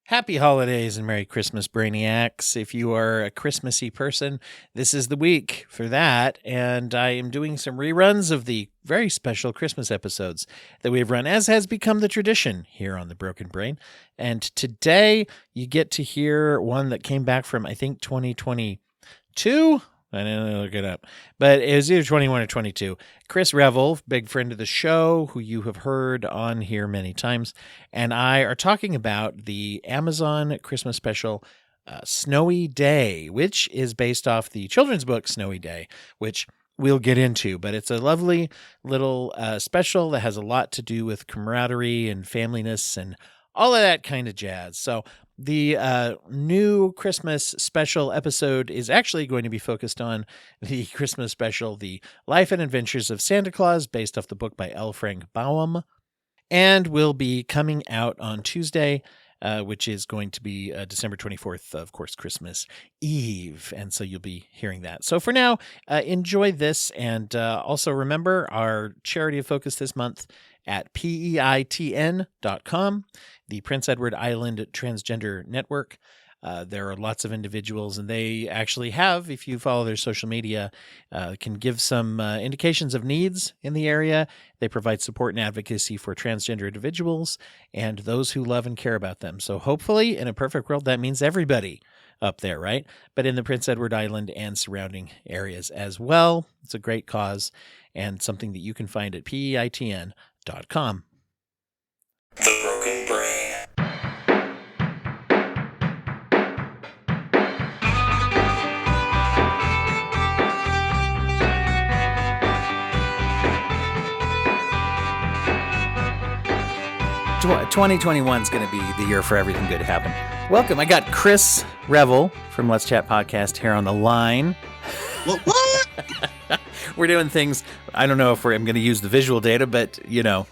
Happy holidays and Merry Christmas, Brainiacs. If you are a Christmassy person, this is the week for that. And I am doing some reruns of the very special Christmas episodes that we have run, as has become the tradition here on The Broken Brain. And today you get to hear one that came back from, I think, 2022. I didn't look it up, but it was either 21 or 22. Chris Revill, big friend of the show, who you have heard on here many times, and I are talking about the Amazon Christmas special, Snowy Day, which is based off the children's book Snowy Day, which we'll get into, but it's a lovely little special that has a lot to do with camaraderie and familyness and all of that kind of jazz. So the new Christmas special episode is actually going to be focused on the Christmas special, The Life and Adventures of Santa Claus, based off the book by L. Frank Baum, and will be coming out on Tuesday, which is going to be December 24th, of course, Christmas Eve. And so you'll be hearing that. So for now, enjoy this. And also remember our charity of focus this month at peitn.com, the Prince Edward Island Transgender Network. There are lots of individuals, and they actually have, if you follow their social media, can give some indications of needs in the area. They provide support and advocacy for transgender individuals and those who love and care about them. So hopefully, in a perfect world, that means everybody up there, right? But in the Prince Edward Island and surrounding areas as well. It's a great cause and something that you can find at peitn.com. The Broken Brain. 2021 is going to be the year for everything good to happen. Welcome. I got Chris Revill from Let's Chat Podcast here on the line. What? We're doing things. I don't know if I'm going to use the visual data, but,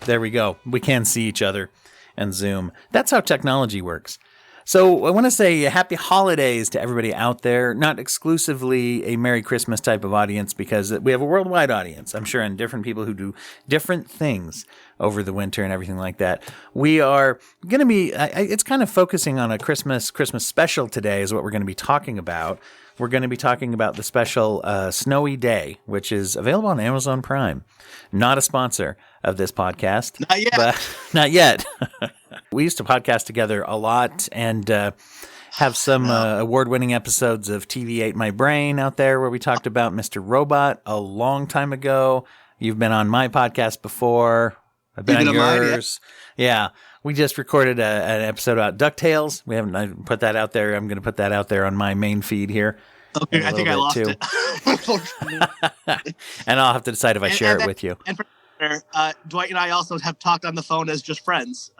there we go. We can see each other and Zoom. That's how technology works. So I want to say happy holidays to everybody out there, not exclusively a Merry Christmas type of audience, because we have a worldwide audience, I'm sure, and different people who do different things over the winter and everything like that. We are going to be, it's kind of focusing on a Christmas special today is what we're going to be talking about. We're going to be talking about the special Snowy Day, which is available on Amazon Prime. Not a sponsor of this podcast. Not yet. Not yet. We used to podcast together a lot and have some award-winning episodes of TV Ate My Brain out there where we talked about Mr. Robot a long time ago. You've been on my podcast before. I've been on yours. Yeah. We just recorded an episode about DuckTales. I put that out there. I'm going to put that out there on my main feed here. Okay, I think I lost it. And I'll have to decide if I share it with you. And for Dwight and I also have talked on the phone as just friends.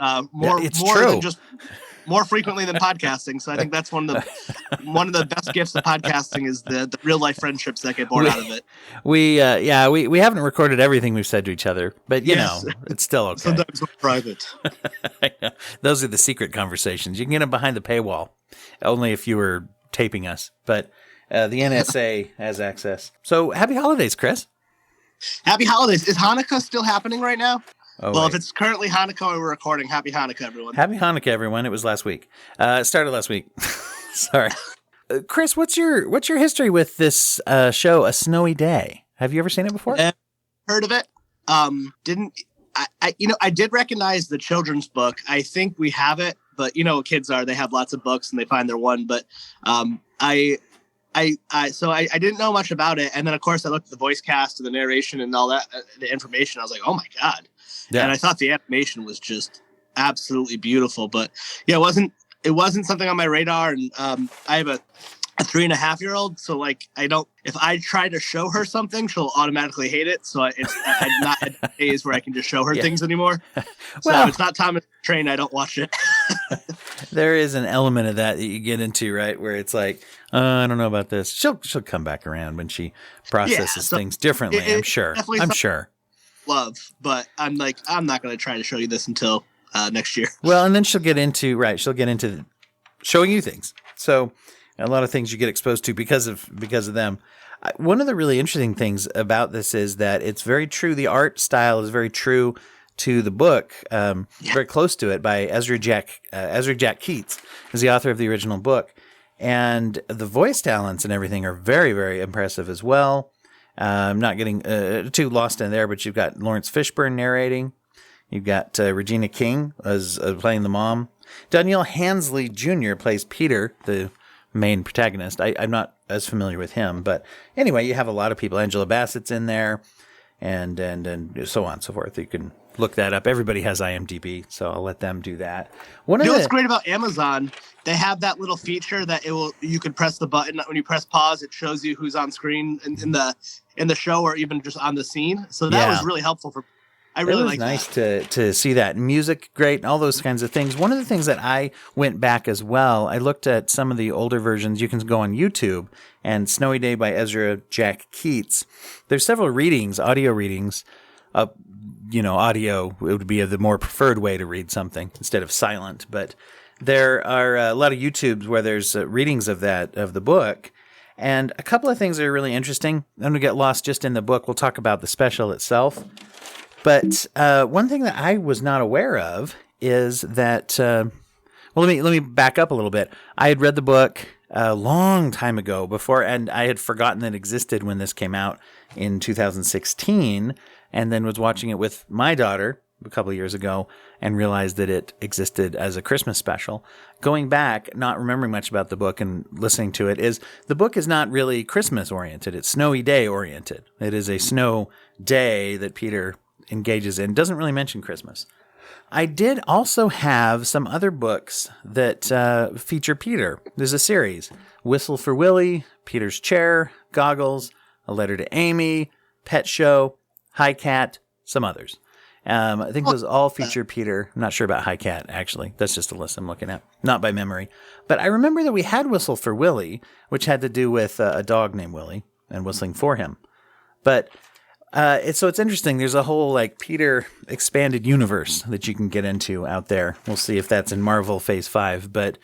More frequently than podcasting. So I think that's one of the best gifts of podcasting is the real life friendships that get born out of it. We haven't recorded everything we've said to each other, but it's still okay. Sometimes we're private. I know. Those are the secret conversations. You can get them behind the paywall, only if you were taping us. But the NSA has access. So happy holidays, Chris. Happy holidays. Is Hanukkah still happening right now? Oh, well, if it's currently Hanukkah and we're recording, happy Hanukkah, everyone. Happy Hanukkah, everyone. It was last week. It started last week. Sorry. Chris, what's your history with this show, A Snowy Day? Have you ever seen it before? Heard of it. I did recognize the children's book. I think we have it, but kids they have lots of books and they find their one. But I didn't know much about it. And then of course I looked at the voice cast and the narration and all that, the information. I was like, oh my God. Yeah. And I thought the animation was just absolutely beautiful, but yeah, it wasn't something on my radar. And I have a 3.5-year-old. So if I try to show her something, she'll automatically hate it. So I'm not at days where I can just show her things anymore. So if it's not Thomas Train, I don't watch it. There is an element of that you get into, right? Where it's like, I don't know about this. She'll come back around when she processes things differently. I'm sure. Love, but I'm not going to try to show you this until next year. Well, and then she'll get into showing you things. So a lot of things you get exposed to because of them. One of the really interesting things about this is that it's very true. The art style is very true to the book, very close to it, by Ezra Jack Keates. is the author of the original book. And the voice talents and everything are very, very impressive as well. I'm not getting too lost in there, but you've got Lawrence Fishburne narrating. You've got Regina King as playing the mom. Danielle Hansley Jr. plays Peter, the main protagonist. I'm not as familiar with him, but anyway, you have a lot of people. Angela Bassett's in there, and so on and so forth. You can look that up. Everybody has IMDb, so I'll let them do that. What's great about Amazon? They have that little feature that you can press the button when you press pause. It shows you who's on screen in the show or even just on the scene. So that was really helpful for. I really like that. It was nice to see that. Music, great, and all those kinds of things. One of the things that I went back as well, I looked at some of the older versions. You can go on YouTube, and Snowy Day by Ezra Jack Keates. There's several readings, audio readings. Audio it would be the more preferred way to read something instead of silent. But there are a lot of YouTubes where there's readings of the book. And a couple of things that are really interesting. I'm going to get lost just in the book. We'll talk about the special itself. But one thing that I was not aware of is that, let me back up a little bit. I had read the book a long time ago before, and I had forgotten that it existed when this came out in 2016, and then was watching it with my daughter a couple of years ago and realized that it existed as a Christmas special. Going back, not remembering much about the book and listening to it, the book is not really Christmas oriented. It's Snowy Day oriented. It is a snow day that Peter engages in. Doesn't really mention Christmas. I did also have some other books that feature Peter. There's a series: Whistle for Willie, Peter's Chair, Goggles, A Letter to Amy, Pet Show, Hi Cat, some others. I think those all feature Peter. I'm not sure about Hi Cat, actually. That's just a list I'm looking at, not by memory. But I remember that we had Whistle for Willie, which had to do with a dog named Willie and whistling for him. But it's interesting. There's a whole Peter expanded universe that you can get into out there. We'll see if that's in Marvel Phase 5. But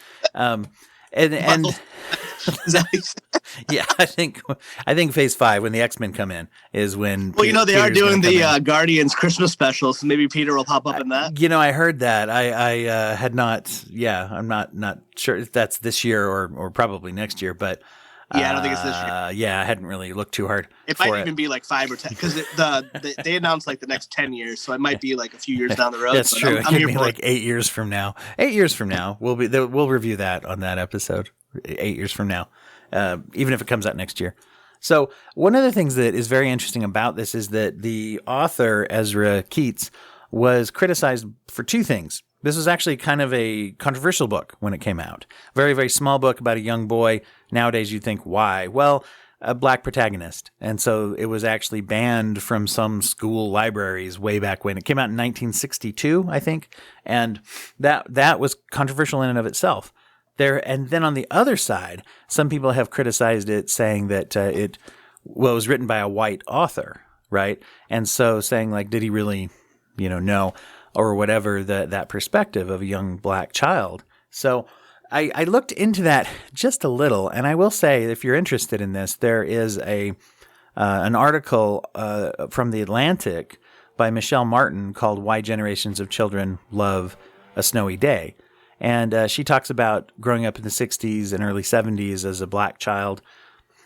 yeah, I think Phase 5, when the X-Men come in, is when. Well, they are doing the Guardians Christmas special, so maybe Peter will pop up in that. I heard that. I had not. Yeah, I'm not sure if that's this year or probably next year, but. Yeah, I don't think it's this year. Yeah, I hadn't really looked too hard. It might even be 5 or 10, because they announced the next 10 years, so it might be a few years down the road. That's true. It could be 8 years from now. 8 years from now, we'll review that on that episode. 8 years from now, even if it comes out next year. So one of the things that is very interesting about this is that the author Ezra Keates was criticized for two things. This was actually kind of a controversial book when it came out. Very, very small book about a young boy. Nowadays, you'd think, why? Well, a black protagonist. And so it was actually banned from some school libraries way back when. It came out in 1962, I think. And that was controversial in and of itself. And then on the other side, some people have criticized it, saying that it was written by a white author, right? And so saying, did he really, know? Or whatever, that perspective of a young black child. So I looked into that just a little, and I will say, if you're interested in this, there is an article from The Atlantic by Michelle Martin called "Why Generations of Children Love a Snowy Day." And she talks about growing up in the 60s and early 70s as a black child.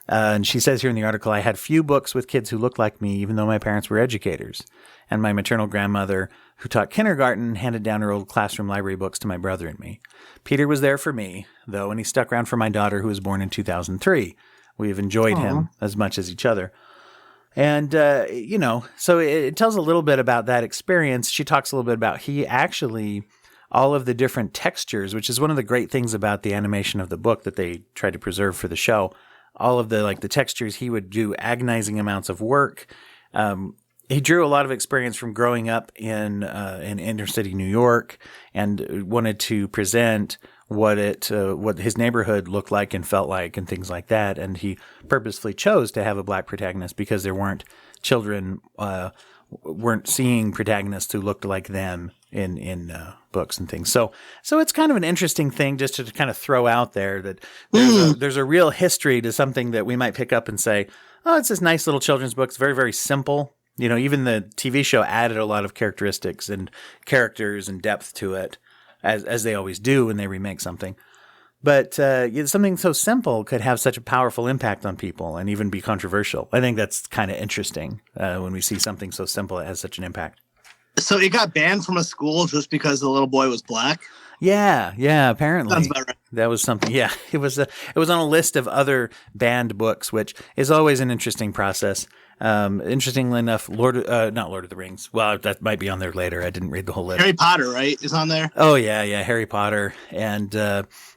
And she says here in the article, I had few books with kids who looked like me, even though my parents were educators. And my maternal grandmother, who taught kindergarten, handed down her old classroom library books to my brother and me. Peter was there for me, though, and he stuck around for my daughter, who was born in 2003. We have enjoyed him as much as each other. And, so it tells a little bit about that experience. She talks a little bit about all of the different textures, which is one of the great things about the animation of the book that they tried to preserve for the show. All of the textures, he would do agonizing amounts of work. He drew a lot of experience from growing up in inner city New York, and wanted to present what his neighborhood looked like and felt like and things like that. And he purposefully chose to have a black protagonist because there weren't seeing protagonists who looked like them in books and things. So it's kind of an interesting thing just to kind of throw out there that there's a real history to something that we might pick up and say, oh, it's this nice little children's book. It's very, very simple. Even the TV show added a lot of characteristics and characters and depth to it, as they always do when they remake something. But something so simple could have such a powerful impact on people and even be controversial. I think that's kind of interesting when we see something so simple that has such an impact. So it got banned from a school just because the little boy was black? Yeah, apparently. Sounds about right. That was something. Yeah, it was on a list of other banned books, which is always an interesting process. Interestingly enough, not Lord of the Rings. Well, that might be on there later. I didn't read the whole list. Harry Potter, right, is on there? Oh yeah, Harry Potter, and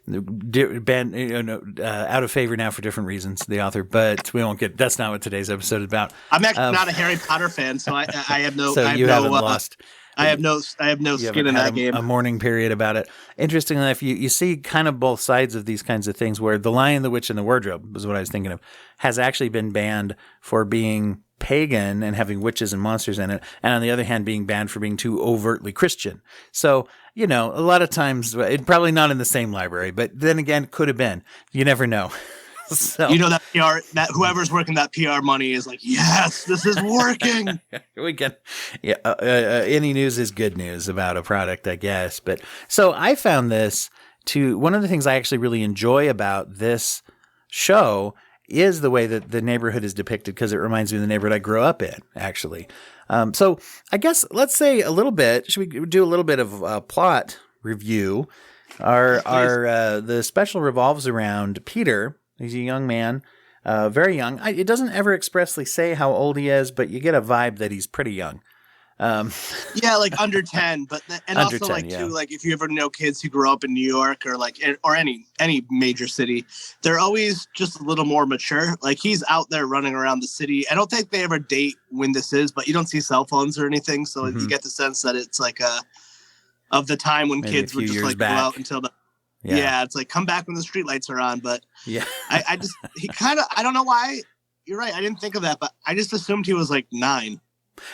banned, out of favor now for different reasons. The author, but we won't get. That's not what today's episode is about. I'm actually not a Harry Potter fan, so I have no. So you haven't lost. I have no skin in that game. A mourning period about it. Interestingly enough, you see kind of both sides of these kinds of things where The Lion, the Witch, and the Wardrobe was what I was thinking of, has actually been banned for being pagan and having witches and monsters in it. And on the other hand, being banned for being too overtly Christian. So, a lot of times, probably not in the same library, but then again, could have been. You never know. So, that PR, that whoever's working that PR money is like, yes, this is working. We can, any news is good news about a product, I guess. But so I found one of the things I actually really enjoy about this show is the way that the neighborhood is depicted, because it reminds me of the neighborhood I grew up in, actually. So I guess let's say a little bit. Should we do a little bit of plot review? The special revolves around Peter. He's a young man, very young. It doesn't ever expressly say how old he is, but you get a vibe that he's pretty young. Yeah, like under 10, but and under also 10, like yeah. too, like if you ever know kids who grow up in New York or any major city, they're always just a little more mature. Like he's out there running around the city. I don't think they ever date when this is, but you don't see cell phones or anything, so you get the sense that it's like of the time when Maybe kids would just like back. go out until the it's like come back when the streetlights are on. But yeah, I just I don't know why. You're right. I didn't think of that, but I just assumed he was like 9.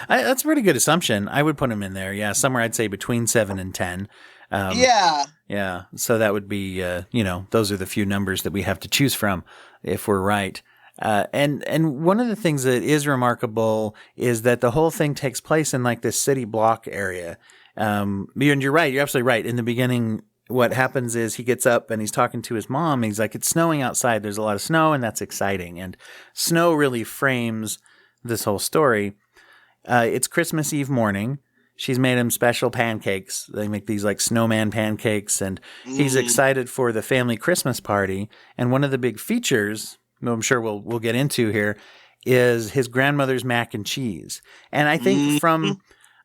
That's a pretty good assumption. I would put him in there. Yeah, somewhere I'd say between 7 and 10. Yeah. So that would be, those are the few numbers that we have to choose from if we're right. And one of the things that is remarkable is that the whole thing takes place in like this city block area. And you're right. You're absolutely right. In the beginning, what happens is he gets up and he's talking to his mom. He's like, it's snowing outside. There's a lot of snow, and that's exciting. And snow really frames this whole story. It's Christmas Eve morning. She's made him special pancakes. They make these like snowman pancakes, and he's excited for the family Christmas party. And one of the big features, I'm sure we'll get into here, is his grandmother's mac and cheese. And I think from...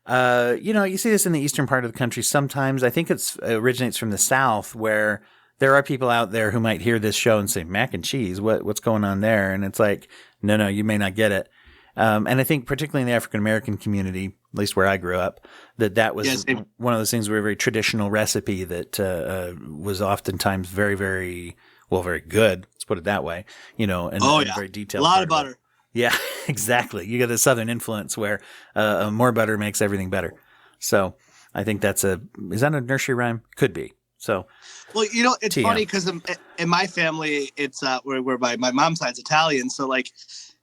you see this in the eastern part of the country sometimes. I think it originates from the South, where there are people out there who might hear this show and say, mac and cheese, what's going on there? And it's like, no, you may not get it. And I think particularly in the African-American community, at least where I grew up, that was one of those things where a very traditional recipe that was oftentimes very, very, very good. Let's put it that way, and very detailed. A lot of butter. Yeah, exactly. You get a Southern influence where more butter makes everything better. So I think is that a nursery rhyme? Could be. So, well, it's funny because in my family, it's where my mom's side's Italian. So like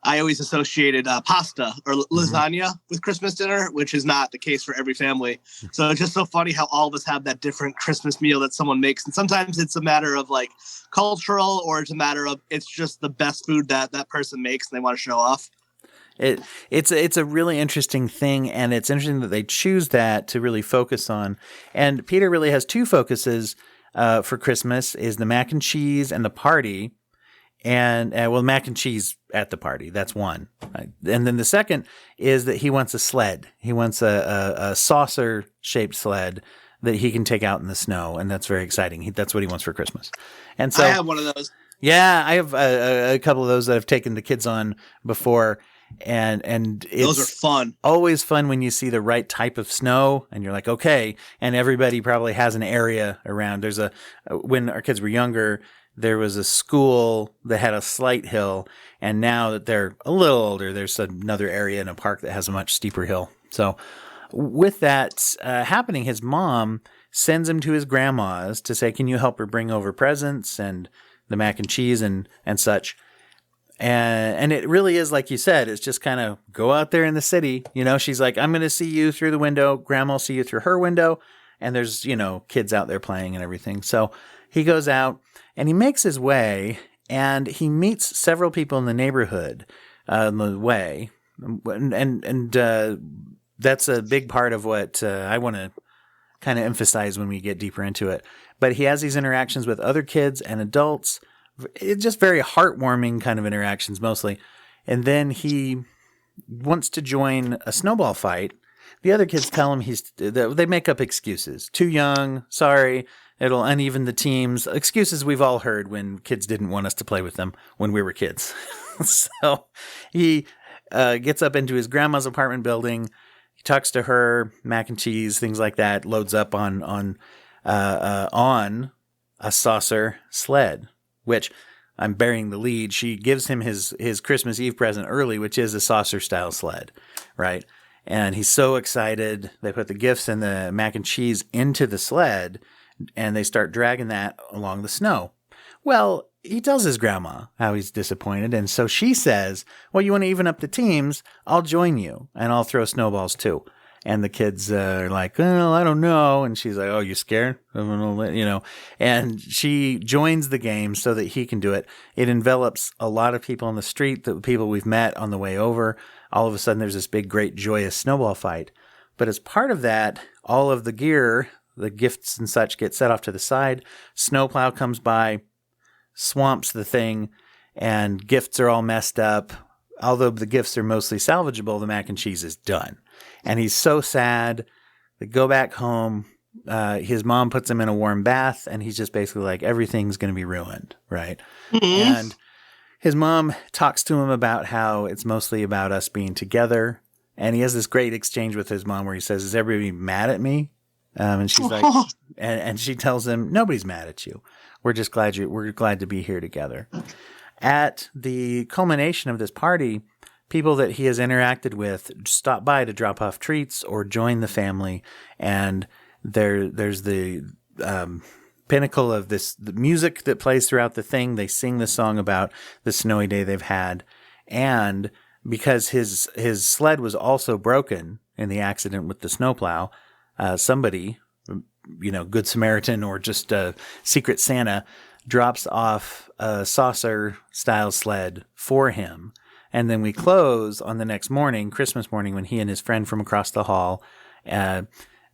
I always associated pasta or lasagna with Christmas dinner, which is not the case for every family. So it's just so funny how all of us have that different Christmas meal that someone makes. And sometimes it's a matter of like cultural, or it's a matter of it's just the best food that person makes and they want to show off. It's a really interesting thing, and it's interesting that they choose that to really focus on. And Peter really has two focuses for Christmas: is the mac and cheese and the party. And mac and cheese at the party. That's one. Right? And then the second is that he wants a sled. He wants a saucer-shaped sled that he can take out in the snow, and that's very exciting. That's what he wants for Christmas. And so I have one of those. Yeah, I have a couple of those that I've taken the kids on before, and it's those are fun. Always fun when you see the right type of snow, and you're like, okay. And everybody probably has an area around. When our kids were younger, there was a school that had a slight hill, and now that they're a little older, there's another area in a park that has a much steeper hill. So with that happening, his mom sends him to his grandma's to say, can you help her bring over presents and the mac and cheese and such? And it really is, like you said, it's just kind of go out there in the city. She's like, I'm going to see you through the window. Grandma will see you through her window. And there's, kids out there playing and everything. So he goes out. And he makes his way, and he meets several people in the neighborhood on the way. And that's a big part of what I want to kind of emphasize when we get deeper into it. But he has these interactions with other kids and adults. It's just very heartwarming kind of interactions mostly. And then he wants to join a snowball fight. The other kids tell him they make up excuses. Too young, sorry, it'll uneven the teams. Excuses we've all heard when kids didn't want us to play with them when we were kids. So he gets up into his grandma's apartment building. He talks to her, mac and cheese, things like that, loads up on a saucer sled, which I'm burying the lead. She gives him his Christmas Eve present early, which is a saucer-style sled, right? And he's so excited. They put the gifts and the mac and cheese into the sled, and they start dragging that along the snow. Well, he tells his grandma how he's disappointed, and so she says, well, you want to even up the teams? I'll join you, and I'll throw snowballs too. And the kids are like, well, I don't know. And she's like, oh, you scared? And she joins the game so that he can do it. It envelops a lot of people on the street, the people we've met on the way over. All of a sudden, there's this big, great, joyous snowball fight. But as part of that, all of the gear, the gifts and such get set off to the side. Snowplow comes by, swamps the thing, and gifts are all messed up. Although the gifts are mostly salvageable, the mac and cheese is done. And he's so sad. They go back home. His mom puts him in a warm bath, and he's just basically like, everything's going to be ruined, right? Mm-hmm. And his mom talks to him about how it's mostly about us being together. And he has this great exchange with his mom where he says, is everybody mad at me? And she's like, and she tells him, nobody's mad at you. We're just we're glad to be here together. At the culmination of this party, people that he has interacted with stop by to drop off treats or join the family. And there's the pinnacle of the music that plays throughout the thing. They sing the song about the snowy day they've had. And because his sled was also broken in the accident with the snowplow, somebody, Good Samaritan or just a Secret Santa, drops off a saucer-style sled for him. And then we close on the next morning, Christmas morning, when he and his friend from across the hall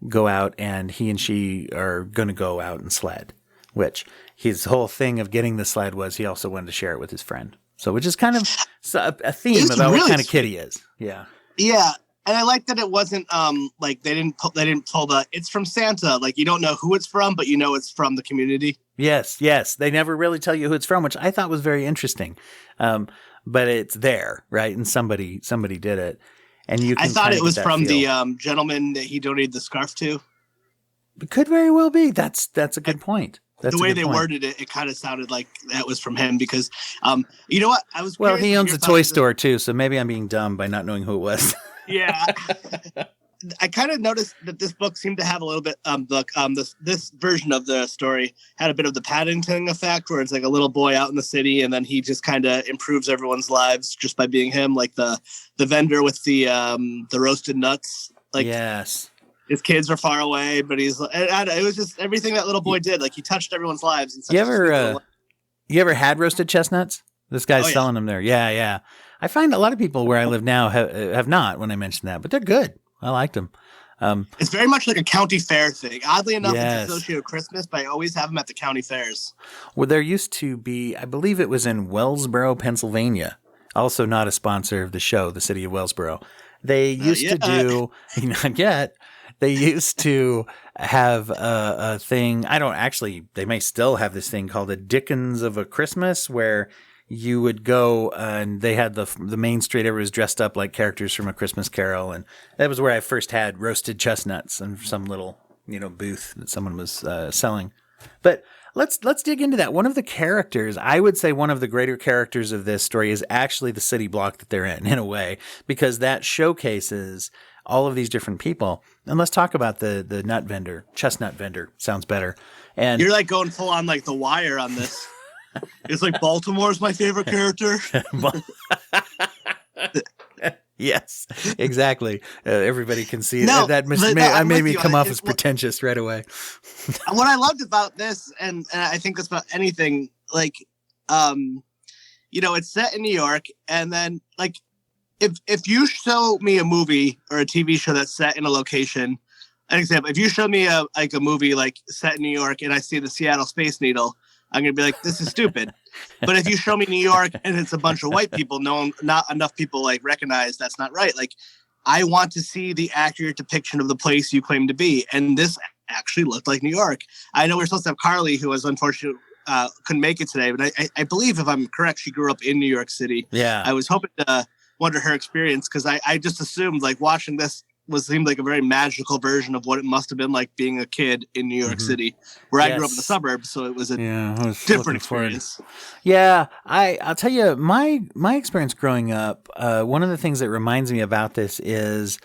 go out, and he and she are going to go out and sled, which his whole thing of getting the sled was he also wanted to share it with his friend. So which is kind of a theme about really what kind of kid he is. Yeah. Yeah. And I like that it wasn't like they didn't pull the it's from Santa. Like, you don't know who it's from, but it's from the community. Yes. They never really tell you who it's from, which I thought was very interesting. But it's there, right? And somebody did it. And you can I thought it was from the gentleman that he donated the scarf to. It could very well be. That's a good point. That's the way they worded it, it kind of sounded like that was from him because, you know what? He owns a toy store too, so maybe I'm being dumb by not knowing who it was. Yeah. I kind of noticed that this book seemed to have a little bit, this version of the story had a bit of the Paddington effect where it's like a little boy out in the city and then he just kind of improves everyone's lives just by being him. Like the vendor with the roasted nuts. Like, yes. His kids are far away, but it was just everything that little boy did. Like, he touched everyone's lives. In such you ever had roasted chestnuts? This guy's selling them there. Yeah. I find a lot of people where I live now have not when I mention that, but they're good. I liked them. It's very much like a county fair thing. Oddly enough, It's associated with Christmas, but I always have them at the county fairs. Well, there used to be, I believe it was in Wellsboro, Pennsylvania. Also not a sponsor of the show, the city of Wellsboro. They used to do, not yet. They used to have a thing. They may still have this thing called a Dickens of a Christmas where you would go and they had the main street. Everyone was dressed up like characters from A Christmas Carol. And that was where I first had roasted chestnuts and some little, booth that someone was selling. But let's dig into that. One of the characters, I would say one of the greater characters of this story is actually the city block that they're in a way, because that showcases all of these different people. And let's talk about the nut vendor, chestnut vendor. Sounds better. And you're like going full on like The Wire on this. It's like Baltimore's my favorite character. Yes, exactly. Everybody can see that made me come off as pretentious right away. What I loved about this, and I think that's about anything like, it's set in New York, and then like, if you show me a movie or a TV show that's set in a location, an example, if you show me a movie like set in New York and I see the Seattle Space Needle, I'm gonna be like, this is stupid. But if you show me New York and it's a bunch of white people, not enough people like recognize that's not right. Like, I want to see the accurate depiction of the place you claim to be, and this actually looked like New York. I know we're supposed to have Carly, who was unfortunate. Couldn't make it today, but I believe, if I'm correct, she grew up in New York City. Yeah. I was hoping to wonder her experience, because I just assumed like watching this seemed like a very magical version of what it must have been like being a kid in New York City, where I grew up in the suburbs, so it was a different experience. Yeah, I'll tell you, my experience growing up, one of the things that reminds me about this is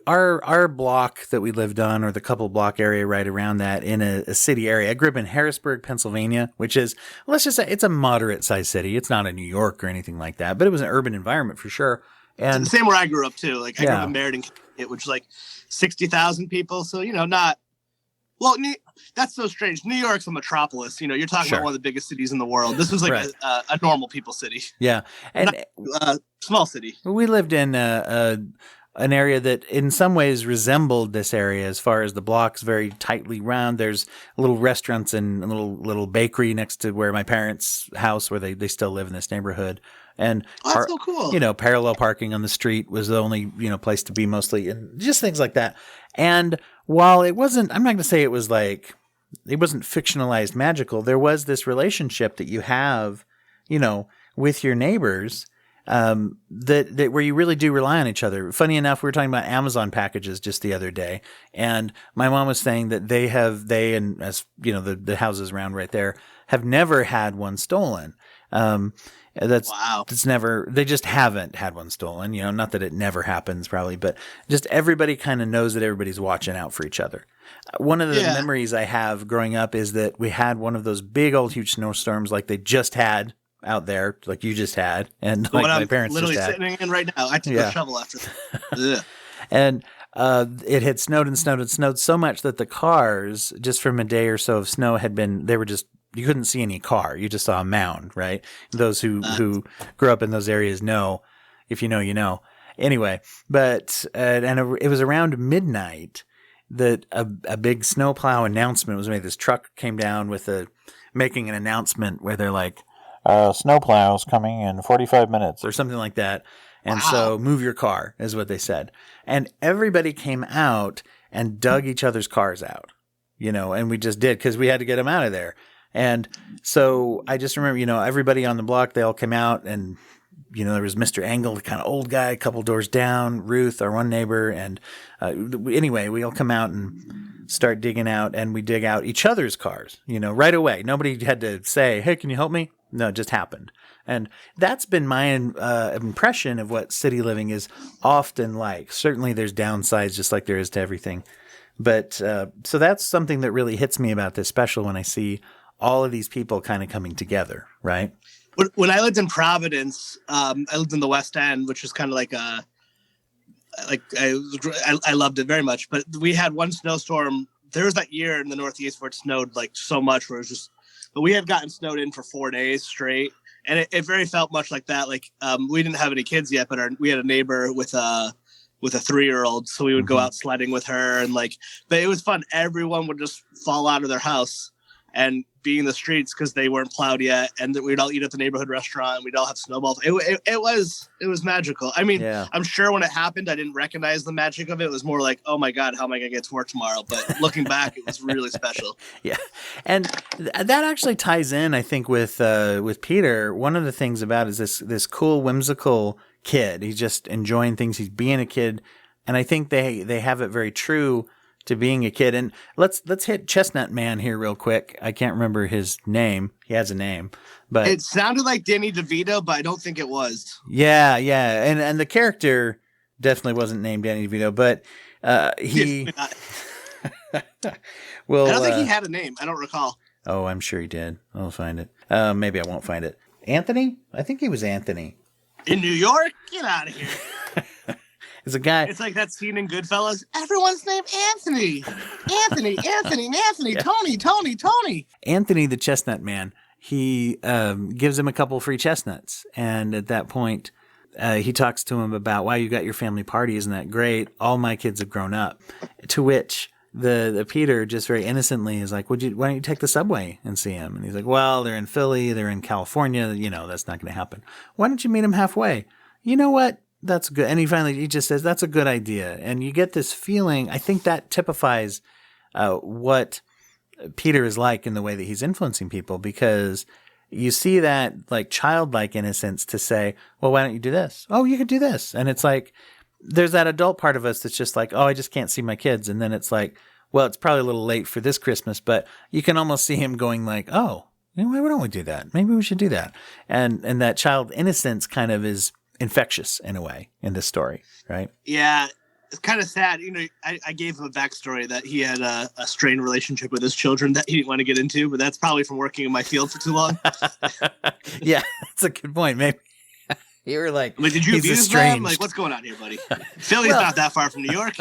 our block that we lived on, or the couple block area right around that, in a city area. I grew up in Harrisburg, Pennsylvania, which is, let's just say, it's a moderate sized city. It's not a New York or anything like that, but it was an urban environment for sure. And it's the same where I grew up too. Like, I grew up in Meriden, which is like 60,000 people. So, not, well, that's so strange. New York's a metropolis. You're talking about one of the biggest cities in the world. This was like a normal people city. Yeah. And small city. We lived in an area that in some ways resembled this area as far as the blocks, very tightly round. There's little restaurants and a little bakery next to where my parents' house, where they still live in this neighborhood. And that's so cool. Parallel parking on the street was the only, place to be mostly, and just things like that. And while it wasn't, I'm not going to say it was like, it wasn't fictionalized magical, there was this relationship that you have, with your neighbors, that where you really do rely on each other. Funny enough, we were talking about Amazon packages just the other day, and my mom was saying that they and as the houses around right there have never had one stolen. That's never, they just haven't had one stolen, not that it never happens probably, but just everybody kind of knows that everybody's watching out for each other. One of the memories I have growing up is that we had one of those big old huge snowstorms like they just had out there, like you just had, and like my parents just had. Literally sitting in right now. I took a shovel after that. And it had snowed and snowed and snowed so much that the cars, just from a day or so of snow, you couldn't see any car. You just saw a mound, right? Those who grew up in those areas know. If you know, you know. Anyway, but it was around midnight that a big snowplow announcement was made. This truck came down making an announcement where they're like, snowplow's coming in 45 minutes or something like that. And so move your car is what they said. And everybody came out and dug each other's cars out, and we just did because we had to get them out of there. And so I just remember, everybody on the block, they all came out, and, there was Mr. Engel, the kind of old guy, a couple doors down, Ruth, our one neighbor. And anyway, we all come out and start digging out, and we dig out each other's cars, right away. Nobody had to say, hey, can you help me? No, it just happened. And that's been my impression of what city living is often like. Certainly there's downsides, just like there is to everything. But so that's something that really hits me about this special when I see all of these people kind of coming together, right? When I lived in Providence, I lived in the West End, which was kind of like I loved it very much. But we had one snowstorm. There was that year in the Northeast where it snowed like so much, where it was just. But we had gotten snowed in for 4 days straight, and it very felt much like that. Like we didn't have any kids yet, but we had a neighbor with a 3-year-old, so we would go out sledding with her, and but it was fun. Everyone would just fall out of their house and be in the streets because they weren't plowed yet, and we'd all eat at the neighborhood restaurant. We'd all have snowballs. It was magical. I mean, I'm sure when it happened, I didn't recognize the magic of it. It was more like, oh my God, how am I gonna get to work tomorrow? But looking back, it was really special. Yeah, and that actually ties in, I think, with Peter. One of the things about is this cool, whimsical kid. He's just enjoying things. He's being a kid, and I think they have it very true to being a kid. And let's hit Chestnut Man here real quick. I can't remember his name. He has a name, but it sounded like Danny DeVito, but I don't think it was. Yeah. And the character definitely wasn't named Danny DeVito, but he well, I don't think he had a name. I don't recall. Oh, I'm sure he did. I'll find it. Maybe I won't find it. Anthony? I think he was Anthony. In New York? Get out of here. It's a guy. It's like that scene in Goodfellas. Everyone's named Anthony. Anthony. Yeah. Tony. Anthony the Chestnut Man. he gives him a couple free chestnuts. And at that point, he talks to him about, wow, you got your family party. Isn't that great? All my kids have grown up. To which the Peter just very innocently is like, why don't you take the subway and see him? And he's like, well, they're in Philly. They're in California. That's not going to happen. Why don't you meet him halfway? You know what? That's good. And he just says, that's a good idea. And you get this feeling, I think that typifies what Peter is like in the way that he's influencing people, because you see that like childlike innocence to say, well, why don't you do this? Oh, you could do this. And it's like, there's that adult part of us that's just like, oh, I just can't see my kids. And then it's like, well, it's probably a little late for this Christmas, but you can almost see him going like, oh, why don't we do that? Maybe we should do that. And that child innocence kind of is infectious in a way in this story, right? Yeah. It's kind of sad. I gave him a backstory that he had a strained relationship with his children that he didn't want to get into, but that's probably from working in my field for too long. Yeah, that's a good point. Maybe you were like, did you abuse them? Like, what's going on here, buddy? Philly's not that far from New York.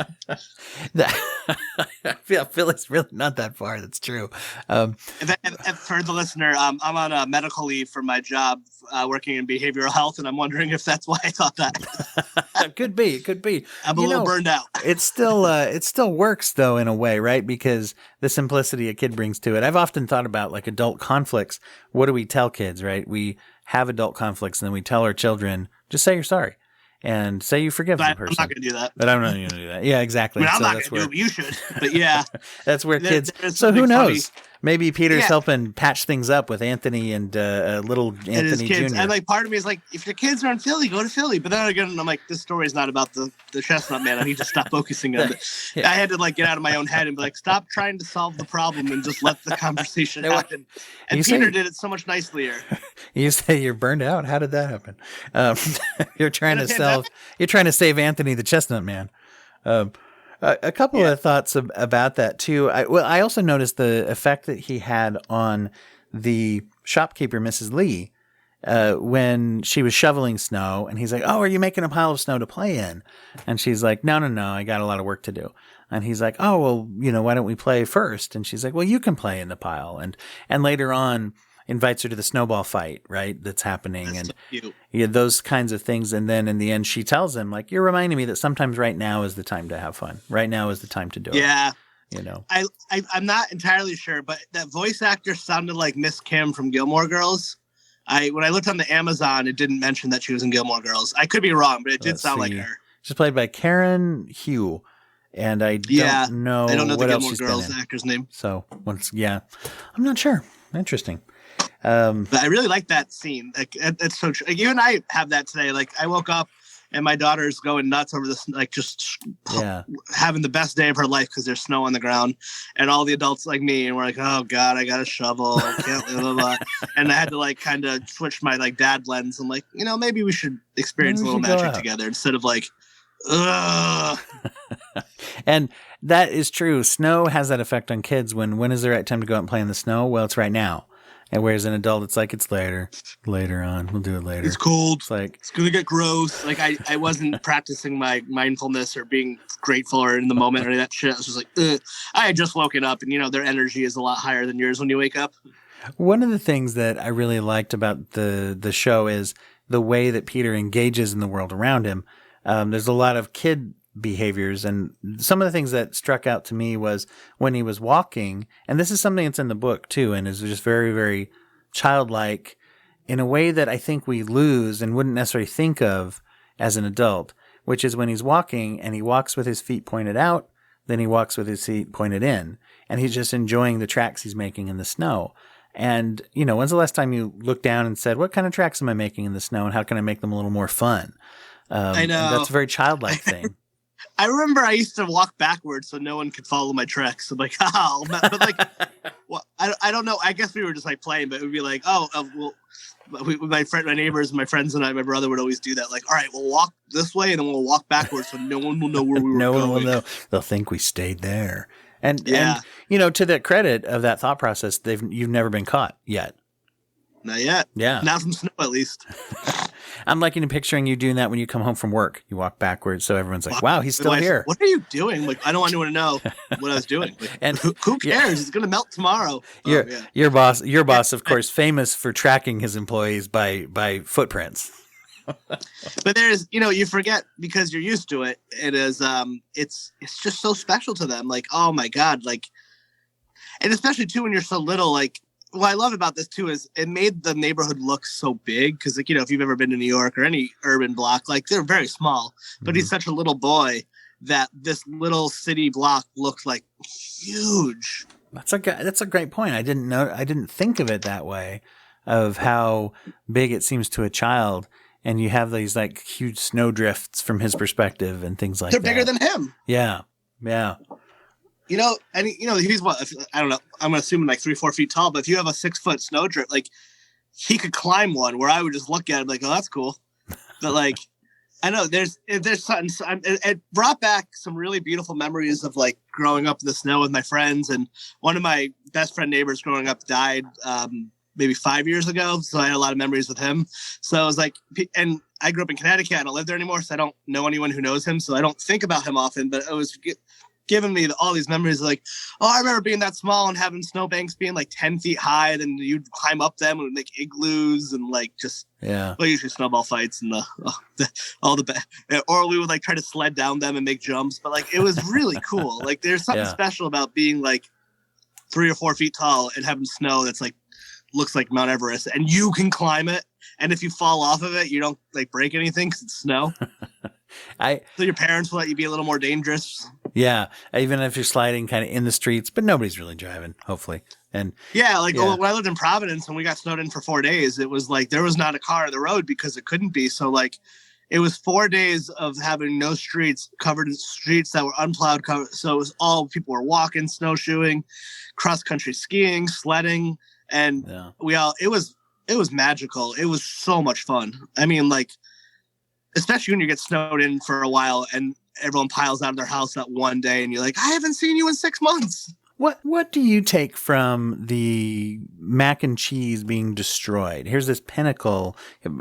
Yeah, Philly's really not that far. That's true. If for the listener, I'm on a medical leave for my job working in behavioral health, and I'm wondering if that's why I thought that. Could be. I'm a little burned out. It still works though in a way, right? Because the simplicity a kid brings to it. I've often thought about like adult conflicts. What do we tell kids, right? We have adult conflicts, and then we tell our children, just say you're sorry and say you forgive the person. I'm not going to do that. But I'm not going to do that. Yeah, exactly. I'm not going to do it. You should. But yeah. That's where kids. So who knows? Funny. Maybe Peter's helping patch things up with Anthony and little Anthony Jr. And like part of me is like, if your kids are in Philly, go to Philly. But then again, I'm like, this story is not about the chestnut man. I need to stop focusing on it. Yeah. I had to like get out of my own head and be like, stop trying to solve the problem and just let the conversation happen. And Peter did it so much nicelier. You say you're burned out. How did that happen? You're trying to save Anthony the chestnut man. A couple of thoughts about that too. I also noticed the effect that he had on the shopkeeper, Mrs. Lee, when she was shoveling snow, and he's like, "Oh, are you making a pile of snow to play in?" And she's like, "No, I got a lot of work to do." And he's like, "Oh, well, why don't we play first?" And she's like, "Well, you can play in the pile." And later on, invites her to the snowball fight, right? That's happening. That's and those kinds of things. And then in the end, she tells him, like, you're reminding me that sometimes right now is the time to have fun. Right now is the time to do it. Yeah. I'm not entirely sure, but that voice actor sounded like Miss Kim from Gilmore Girls. When I looked on the Amazon, it didn't mention that she was in Gilmore Girls. I could be wrong, but it did sound like her. She's played by Karen Hugh. And I don't know the Gilmore Girls actor's name. So I'm not sure. Interesting. But I really like that scene. Like, it's so true. Like, you and I have that today. Like, I woke up and my daughter's going nuts over this, like, just having the best day of her life because there's snow on the ground, and all the adults like me, and we're like, oh God, I got a shovel. Can't, blah, blah, blah. And I had to like kind of switch my like dad lens. I'm like, maybe we should experience a little magic together instead of like, ugh. And that is true. Snow has that effect on kids. When is the right time to go out and play in the snow? Well, it's right now. And whereas an adult, it's like, it's later on. We'll do it later. It's cold. It's like, it's going to get gross. Like I wasn't practicing my mindfulness or being grateful or in the moment or any of that shit. I was just like, ugh. I had just woken up, and their energy is a lot higher than yours when you wake up. One of the things that I really liked about the show is the way that Peter engages in the world around him. There's a lot of kid behaviors, and some of the things that struck out to me was when he was walking, and this is something that's in the book too, and is just very, very childlike in a way that I think we lose and wouldn't necessarily think of as an adult, which is when he's walking and he walks with his feet pointed out, then he walks with his feet pointed in, and he's just enjoying the tracks he's making in the snow. And, when's the last time you looked down and said, what kind of tracks am I making in the snow, and how can I make them a little more fun? I know. That's a very childlike thing. I remember I used to walk backwards so no one could follow my tracks. I'm like, but like, well, I don't know. I guess we were just like playing, but it would be like, my neighbors, my friends, and my brother would always do that. Like, all right, we'll walk this way, and then we'll walk backwards, so no one will know where we were going. No one will know. They'll think we stayed there. And to the credit of that thought process, you've never been caught yet. Not yet. Yeah. Not from snow, at least. I'm liking picturing you doing that when you come home from work. You walk backwards, so everyone's like, "Wow, he's still Like, here." what are you doing? Like, I don't want anyone to know what I was doing. Like, And who cares? It's gonna melt tomorrow. Your boss, of course, famous for tracking his employees by footprints. But there's, you forget because you're used to it. It is, it's just so special to them. Like, oh my God, like, and especially too when you're so little. Like, what I love about this too is it made the neighborhood look so big because, like, if you've ever been to New York or any urban block, like they're very small. But he's such a little boy that this little city block looks like huge. That's a great point. I didn't think of it that way, of how big it seems to a child. And you have these like huge snowdrifts from his perspective and things like that. They're bigger than him. Yeah. Yeah. And he's what, I don't know, I'm assuming like 3-4 feet tall, but if you have a 6-foot snowdrift, like he could climb one where I would just look at him like, oh, that's cool. But like, I know there's something, it brought back some really beautiful memories of like growing up in the snow with my friends. And one of my best friend neighbors growing up died, maybe 5 years ago. So I had a lot of memories with him. So I was like, and I grew up in Connecticut. I don't live there anymore. So I don't know anyone who knows him. So I don't think about him often, but it was giving me all these memories like, oh, I remember being that small and having snowbanks being like 10 feet high. And then you'd climb up them and make igloos and like just, usually snowball fights and or we would like try to sled down them and make jumps. But like, it was really cool. Like there's something special about being like 3 or 4 feet tall and having snow that's like, looks like Mount Everest and you can climb it, and if you fall off of it you don't like break anything because it's snow. So your parents will let you be a little more dangerous, even if you're sliding kind of in the streets, but nobody's really driving, hopefully. And when I lived in Providence and we got snowed in for 4 days, it was like there was not a car on the road because it couldn't be. So like it was 4 days of having no streets, covered in streets that were unplowed, so it was all people were walking, snowshoeing, cross country skiing, sledding. And it was magical. It was so much fun. I mean, like, especially when you get snowed in for a while and everyone piles out of their house that one day and you're like, I haven't seen you in 6 months. What do you take from the mac and cheese being destroyed? Here's this pinnacle.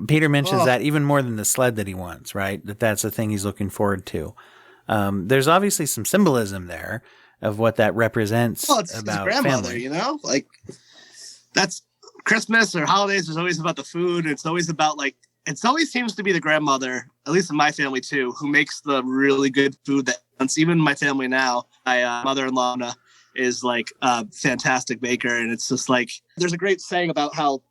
Peter mentions that even more than the sled that he wants, right? That's the thing he's looking forward to. There's obviously some symbolism there of what that represents. Well, it's about his grandmother, family. Like that's Christmas or holidays is always about the food. It's always about like, it always seems to be the grandmother, at least in my family too, who makes the really good food that even my family now, my mother-in-law is like a fantastic baker. And it's just like, there's a great saying about how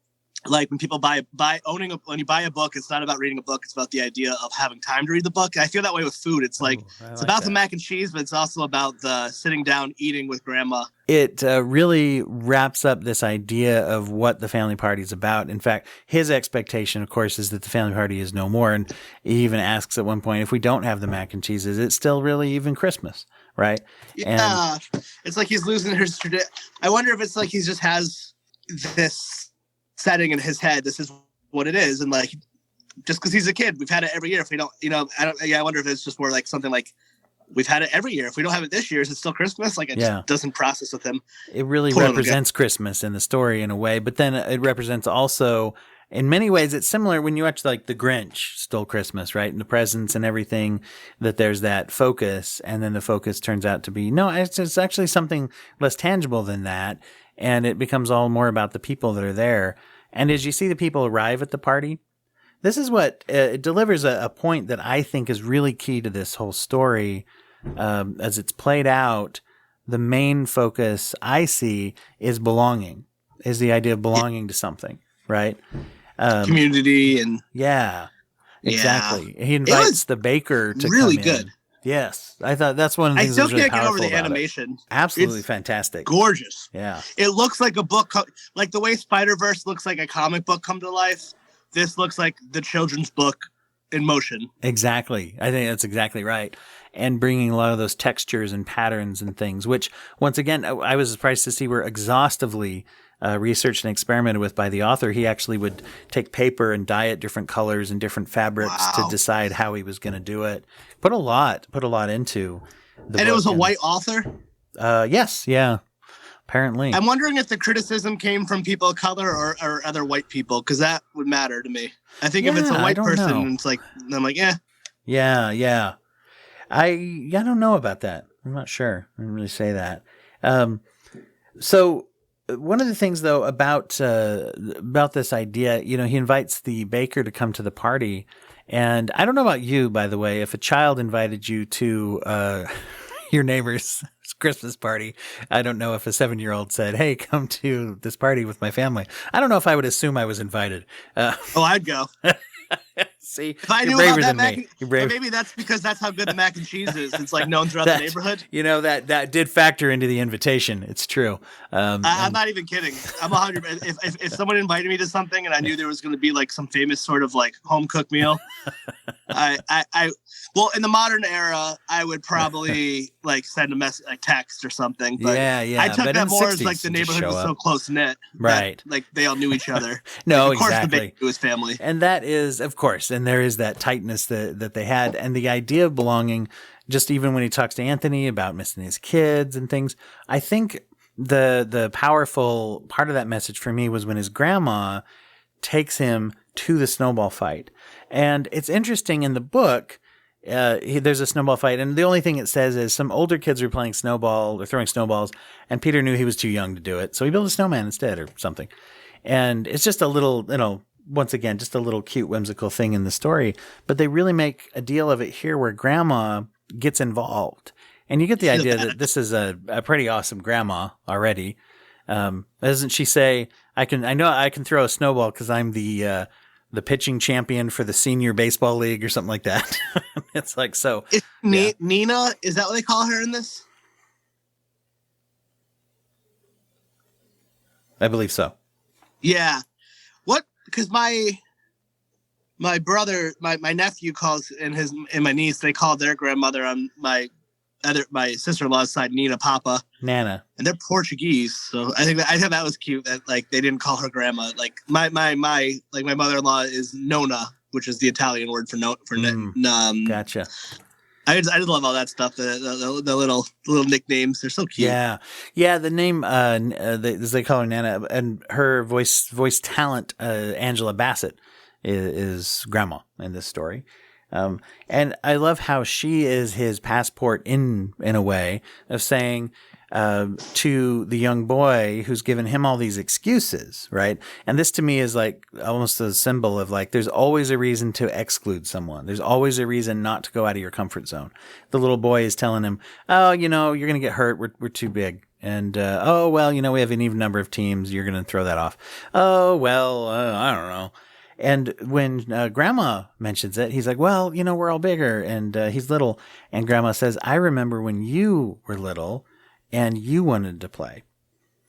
like when people when you buy a book, it's not about reading a book. It's about the idea of having time to read the book. I feel that way with food. It's like, it's about the mac and cheese, but it's also about the sitting down, eating with grandma. It really wraps up this idea of what the family party is about. In fact, his expectation, of course, is that the family party is no more. And he even asks at one point, if we don't have the mac and cheese, is it still really even Christmas? Right. Yeah. And it's like he's losing his tradition. I wonder if it's like he just has this setting in his head. This is what it is. And like, just because he's a kid, we've had it every year. If we don't, I wonder if it's just more like something like we've had it every year. If we don't have it this year, is it still Christmas? Like it just doesn't process with him. It really represents Christmas in the story in a way, but then it represents also, in many ways, it's similar when you watch like The Grinch Stole Christmas, right? And the presents and everything, that there's that focus, and then the focus turns out to be, no, it's actually something less tangible than that. And it becomes all more about the people that are there. And as you see the people arrive at the party, this is what it delivers a point that I think is really key to this whole story. As it's played out, the main focus I see is belonging, is the idea of belonging to something, right? Community and exactly. He invites the baker to really come good. In. Yes, I thought that's one of the things I that was really still can't get over the powerful animation. Absolutely It's fantastic. Gorgeous. Yeah. It looks like a book, like the way Spider-Verse looks like a comic book come to life. This looks like the children's book in motion. Exactly. I think that's exactly right. And bringing a lot of those textures and patterns and things, which once again, I was surprised to see were exhaustively researched and experimented with by the author. He actually would take paper and dye it different colors and different fabrics to decide how he was going to do it. Put a lot into the book. And it was a white author? Yes. Yeah. apparently. I'm wondering if the criticism came from people of color or other white people, because that would matter to me. I think if it's a white person, it's like, I'm like, eh. Yeah. I don't know about that. I'm not sure. I didn't really say that. So one of the things, though, about this idea, he invites the baker to come to the party. And I don't know about you, by the way, if a child invited you to your neighbor's Christmas party, I don't know if a 7-year-old said, "Hey, come to this party with my family." I don't know if I would assume I was invited. I'd go. See, if I knew about that maybe that's because that's how good the mac and cheese is. It's like known throughout the neighborhood. That did factor into the invitation. It's true. I'm not even kidding. I'm 100. If someone invited me to something and I knew there was going to be like some famous sort of like home cooked meal, well, in the modern era, I would probably like send a text or something. But yeah. I took that more as like the neighborhood was so close knit, right? That, like they all knew each other. No, like, of course, exactly. The baker knew his family, and that is, of course, and there is that tightness that they had, and the idea of belonging. Just even when he talks to Anthony about missing his kids and things, I think the powerful part of that message for me was when his grandma takes him to the snowball fight, and it's interesting in the book. There's a snowball fight, and the only thing it says is some older kids were playing snowball or throwing snowballs, and Peter knew he was too young to do it, so he built a snowman instead or something. And it's just a little, once again, just a little cute, whimsical thing in the story, but they really make a deal of it here where grandma gets involved, and you get the idea that this is a pretty awesome grandma already. Doesn't she say, I know I can throw a snowball because I'm the pitching champion for the senior baseball league or something like that. It's like, so. Nina, is that what they call her in this? I believe so. Yeah. What? Because my brother, my nephew calls, and my niece, they call their grandmother on my sister-in-law's side Nina Papa. Nana. And they're Portuguese, so I think that was cute that like they didn't call her grandma. Like my mother-in-law is Nona, which is the Italian word for Gotcha. I just love all that stuff. The little nicknames, they're so cute. Yeah. The name, as they call her Nana, and her voice talent, Angela Bassett, is grandma in this story. And I love how she is his passport in a way of saying to the young boy who's given him all these excuses, right? And this to me is like almost a symbol of like, there's always a reason to exclude someone. There's always a reason not to go out of your comfort zone. The little boy is telling him, "Oh, you're going to get hurt. We're too big." And, "Oh, well, we have an even number of teams. You're going to throw that off." "Oh, well, I don't know." And when grandma mentions it, he's like, "Well, we're all bigger," and he's little. And grandma says, "I remember when you were little and you wanted to play,"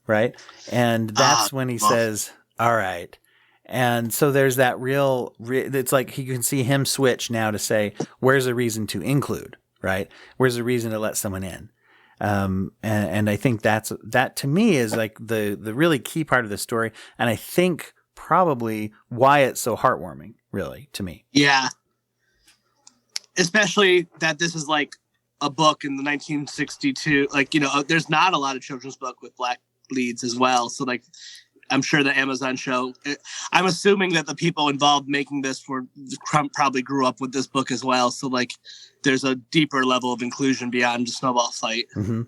right? And that's when he says, "All right." And so there's that it's like you can see him switch now to say, where's the reason to include, right? Where's the reason to let someone in? And I think that to me is like the really key part of the story. And I think probably why it's so heartwarming, really, to me. Yeah. Especially that this is like a book in the 1962, like, there's not a lot of children's book with black leads as well. So like, I'm sure the Amazon show, I'm assuming that the people involved making this probably grew up with this book as well. So like, there's a deeper level of inclusion beyond the snowball fight. Mm-hmm.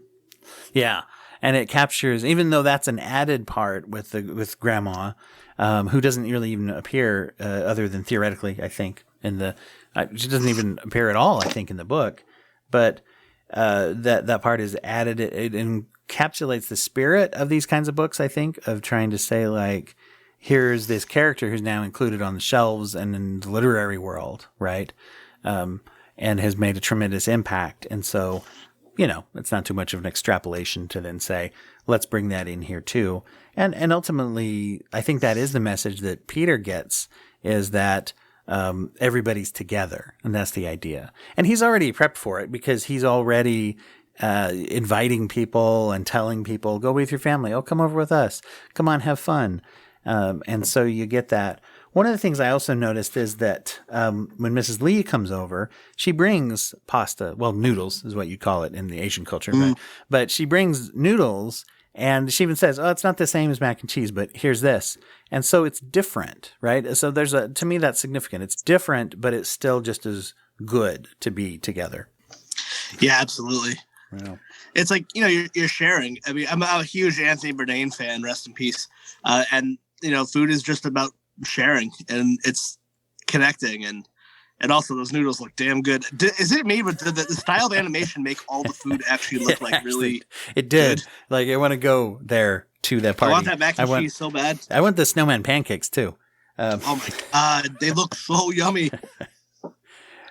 Yeah. And it captures, even though that's an added part with grandma, who doesn't really even appear other than theoretically, I think, she doesn't even appear at all, I think, in the book. But that part is added. It encapsulates the spirit of these kinds of books, I think, of trying to say, like, here's this character who's now included on the shelves and in the literary world, right? And has made a tremendous impact. And so, it's not too much of an extrapolation to then say, let's bring that in here too. And ultimately, I think that is the message that Peter gets, is that everybody's together. And that's the idea. And he's already prepped for it because he's already inviting people and telling people, go with your family. Oh, come over with us. Come on, have fun. And so you get that. One of the things I also noticed is that when Mrs. Lee comes over, she brings pasta. Well, noodles is what you call it in the Asian culture. Right? But she brings noodles, And she even says, "Oh, it's not the same as mac and cheese, but here's this." And so it's different, right? So to me, that's significant. It's different, but it's still just as good to be together. Yeah, absolutely. Yeah. It's like, you're sharing. I mean, I'm a huge Anthony Bourdain fan, rest in peace. And, food is just about sharing, and it's connecting, and also those noodles look damn good. Is it me, but did the style of animation make all the food actually look like really It did. good? Like, I want to go there to that party. I want that mac and cheese so bad. I want the snowman pancakes too. Oh my God, they look so yummy.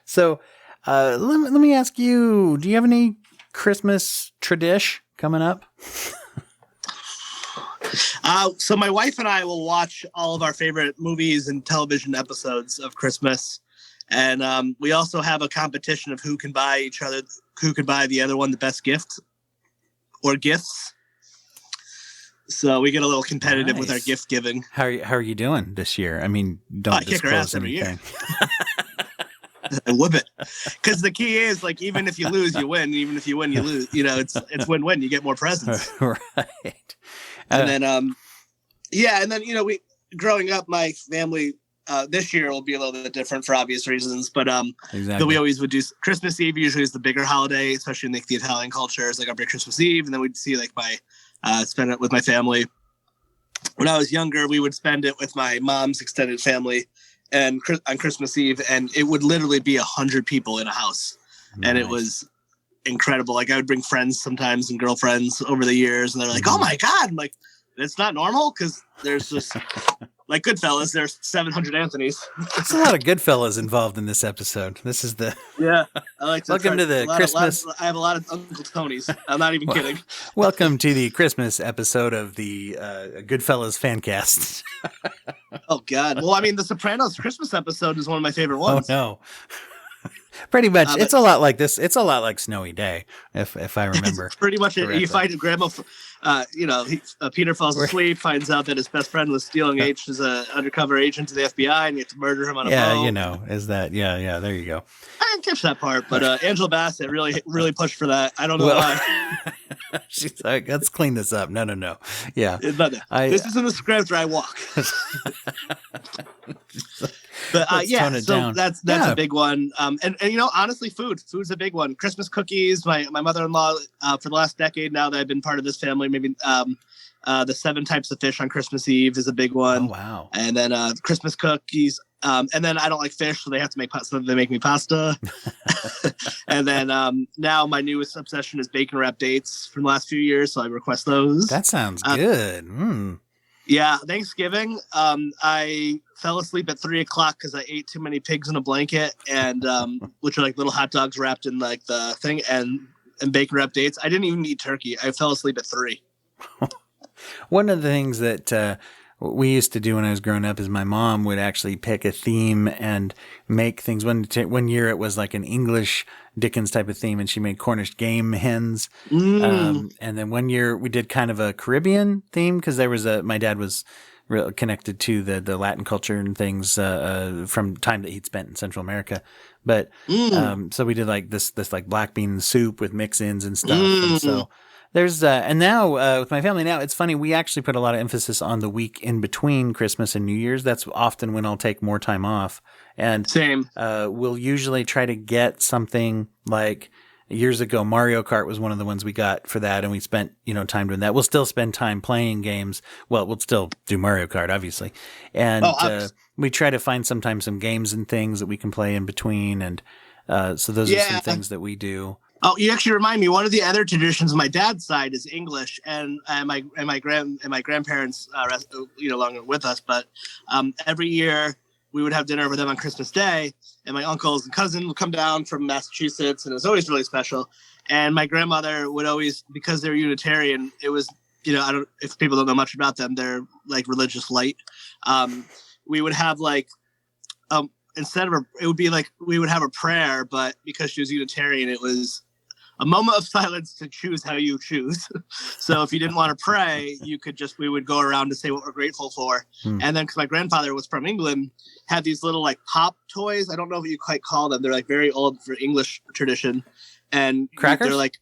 So let me ask you, do you have any Christmas tradish coming up? So my wife and I will watch all of our favorite movies and television episodes of Christmas. And we also have a competition of who can buy the other one the best gift or gifts. So we get a little competitive with our gift giving. How are you doing this year? I mean, don't kick her ass every year. I whoop it. Because the key is, like, even if you lose, you win. Even if you win, you lose. It's win-win. You get more presents. Right. And then, and then, we growing up, my family, this year will be a little bit different for obvious reasons, but exactly. But we always would do Christmas Eve. Usually is the bigger holiday, especially in the Italian culture. It's like our big Christmas Eve, and then we'd see like spend it with my family. When I was younger, we would spend it with my mom's extended family, and on Christmas Eve, and it would literally be 100 people in a house, nice. And it was incredible. Like, I would bring friends sometimes and girlfriends over the years, and they're like, "Oh my God!" I'm like, it's not normal because there's just. Like Goodfellas, there's 700 Anthonys. There's a lot of Goodfellas involved in this episode. This is the I like to welcome to the Christmas. I have a lot of Uncle Tonys. I'm not even kidding. Welcome to the Christmas episode of the Goodfellas Fancast. Oh God! Well, I mean, the Sopranos Christmas episode is one of my favorite ones. Oh no! Pretty much, it's a lot like this. It's a lot like Snowy Day, if I remember. Pretty much, you find a grandma. Peter falls asleep, finds out that his best friend was stealing H as an undercover agent to the FBI, and you have to murder him on a boat. Is that? Yeah. There you go. I didn't catch that part, but Angela Bassett really pushed for that. I don't know why. She's like, let's clean this up. No. Yeah, this isn't a script where I walk. But so that's a big one. And honestly, food's a big one. Christmas cookies. My mother-in-law for the last decade now that I've been part of this family, maybe the 7 types of fish on Christmas Eve is a big one. Oh wow! And then Christmas cookies. And then I don't like fish, so they have to make pasta. So they make me pasta. And then now my newest obsession is bacon wrapped dates from the last few years, so I request those. That sounds good. Yeah, Thanksgiving. I fell asleep at 3:00 because I ate too many pigs in a blanket, and which are like little hot dogs wrapped in like the thing, and bacon wrapped dates. I didn't even eat turkey. I fell asleep at 3. One of the things that we used to do when I was growing up is my mom would actually pick a theme and make things. One year it was like an English Dickens type of theme, and she made Cornish game hens. And then one year we did kind of a Caribbean theme because my dad was connected to the Latin culture and things from time that he'd spent in Central America. But so we did like this like black bean soup with mix-ins and stuff. And so there's and now with my family now, it's funny, we actually put a lot of emphasis on the week in between Christmas and New Year's. That's often when I'll take more time off. And same. We'll usually try to get something like years ago, Mario Kart was one of the ones we got for that, and we spent time doing that. We'll still spend time playing games. Well, we'll still do Mario Kart, obviously, and we try to find sometimes some games and things that we can play in between. And so those are some things that we do. Oh, you actually remind me. One of the other traditions on my dad's side is English, and my grandparents longer with us. But every year we would have dinner with them on Christmas Day, and my uncles and cousin would come down from Massachusetts, and it was always really special. And my grandmother would always, because they're Unitarian, it was if people don't know much about them, they're like religious light. We would have like it would be like we would have a prayer, but because she was Unitarian, it was a moment of silence to choose how you choose. So if you didn't want to pray, we would go around to say what we're grateful for. And then because my grandfather was from England, had these little like pop toys. I don't know what you quite call them. They're like very old for English tradition. And crackers? They're like,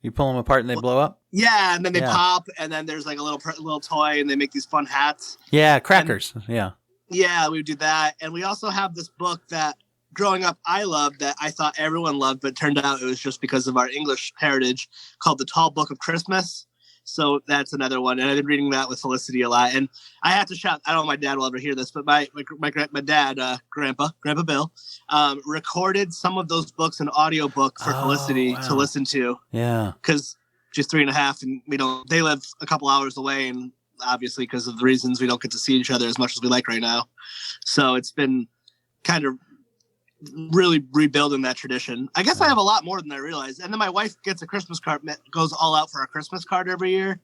you pull them apart and they blow up? Yeah, and then they Yeah. pop, and then there's like a little toy, and they make these fun hats. Yeah, crackers. Yeah. Yeah, we would do that. And we also have this book that growing up I loved that I thought everyone loved, but turned out it was just because of our English heritage, called The Tall Book of Christmas. So that's another one. And I've been reading that with Felicity a lot. And I have to shout, I don't know if my dad will ever hear this, but my dad, Grandpa Bill, recorded some of those books in audiobook for Felicity to listen to. Yeah. Because she's 3.5 and they live a couple hours away, and obviously because of the reasons we don't get to see each other as much as we like right now. So it's been kind of really rebuilding that tradition. I guess I have a lot more than I realized. And then my wife gets a Christmas card, goes all out for a Christmas card every year.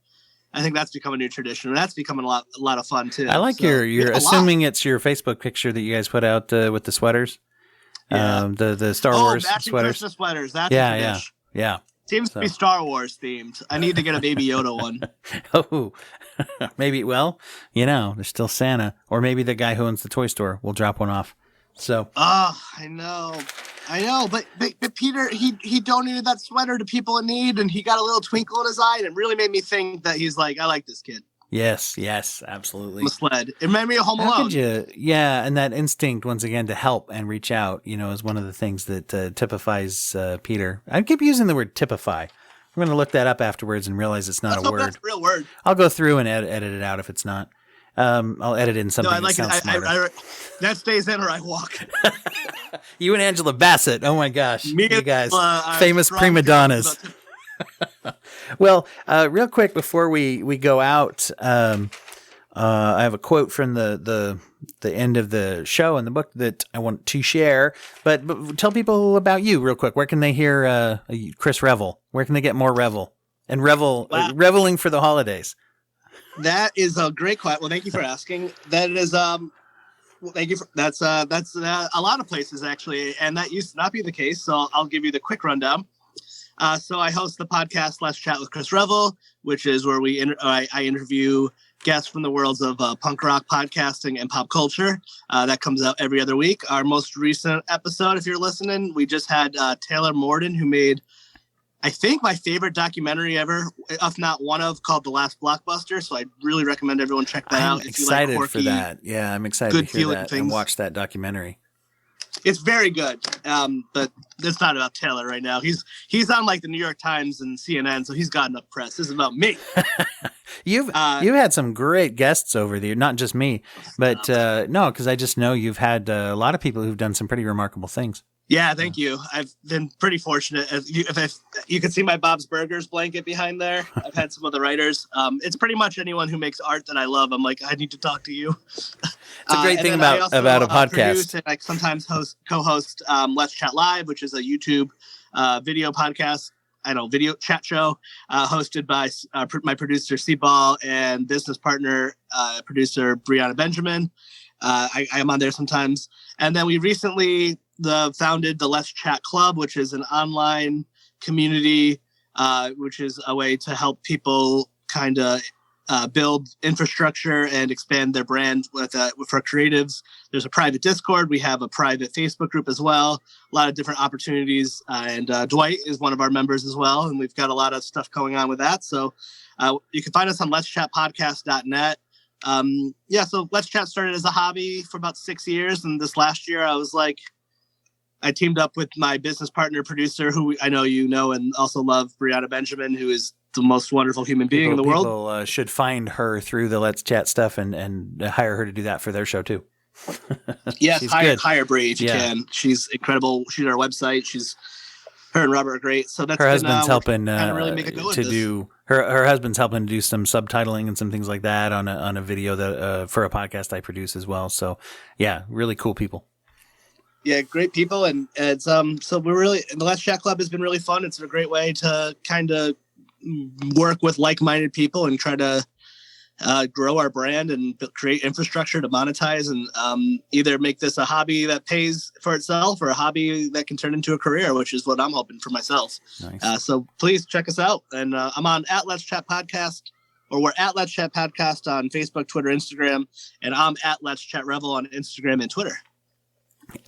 I think that's become a new tradition, and that's becoming a lot of fun too. I like so you're assuming it's your Facebook picture that you guys put out with the sweaters. Yeah. The Star Wars sweaters. Christmas sweaters. That's Yeah. Seems to be Star Wars themed. I need to get a Baby Yoda one. Oh, maybe. Well, there's still Santa, or maybe the guy who owns the toy store will drop one off. So. Oh, I know. But Peter, he donated that sweater to people in need, and he got a little twinkle in his eye, and it really made me think that he's like, I like this kid. Yes, absolutely. Misled. It made me a Home Alone. How could you? Yeah, and that instinct once again to help and reach out, is one of the things that typifies Peter. I keep using the word typify. I'm going to look that up afterwards and realize it's not a word. That's a real word. I'll go through and edit it out if it's not. I'll edit in something that sounds smarter. That stays in or I walk. You and Angela Bassett. Oh my gosh. Me you guys. and, famous prima donnas. Well, real quick before we go out, I have a quote from the end of the show and the book that I want to share. But tell people about you real quick. Where can they hear Chris Revill? Where can they get more Revill and reveling for the holidays? That is a great question. Well, thank you for asking. That is thank you. That's a lot of places actually, and that used to not be the case. So I'll give you the quick rundown. So I host the podcast Let's Chat with Chris Revill, which is where I interview guests from the worlds of punk rock, podcasting, and pop culture. That comes out every other week. Our most recent episode, if you're listening, we just had Taylor Morden, who made, I think, my favorite documentary ever, if not one of, called The Last Blockbuster. So I really recommend everyone check that out. I'm excited for that. Yeah, I'm excited to hear that and watch that documentary. It's very good, but it's not about Taylor right now. He's on like the New York Times and CNN, so he's got enough press. This is about me. You've had some great guests over there, not just me, but no, because I just know you've had a lot of people who've done some pretty remarkable things. Yeah, thank you. I've been pretty fortunate. If you can see my Bob's Burgers blanket behind there, I've had some of the writers. It's pretty much anyone who makes art that I love. I'm like, I need to talk to you. It's a great thing about a podcast. And I sometimes co-host Let's Chat Live, which is a YouTube video podcast. Video chat show hosted by my producer Seaball and business partner producer Brianna Benjamin. I am on there sometimes, and then we recently founded the Let's Chat Club, which is an online community, which is a way to help people kind of build infrastructure and expand their brand for creatives. There's a private Discord. We have a private Facebook group as well. A lot of different opportunities. And Dwight is one of our members as well. And we've got a lot of stuff going on with that. So you can find us on letschatpodcast.net. So Let's Chat started as a hobby for about 6 years. And this last year I teamed up with my business partner, producer, who I know you know and also love, Brianna Benjamin, who is the most wonderful human being in the world. People should find her through the Let's Chat stuff and hire her to do that for their show too. Yes, hire Bri if you can. She's incredible. She's our website. Her and Robert are great. So that's her husband's helping really make a go to do. Her husband's helping to do some subtitling and some things like that on a video that for a podcast I produce as well. So yeah, really cool people. Yeah, great people, and it's so we're really, the Let's Chat Club has been really fun. It's a great way to kind of work with like-minded people and try to grow our brand and create infrastructure to monetize and either make this a hobby that pays for itself or a hobby that can turn into a career, which is what I'm hoping for myself. Nice. So please check us out, and I'm on @Let'sChatPodcast, or we're @Let'sChatPodcast on Facebook, Twitter, Instagram, and I'm @Let'sChatRevill on Instagram and Twitter.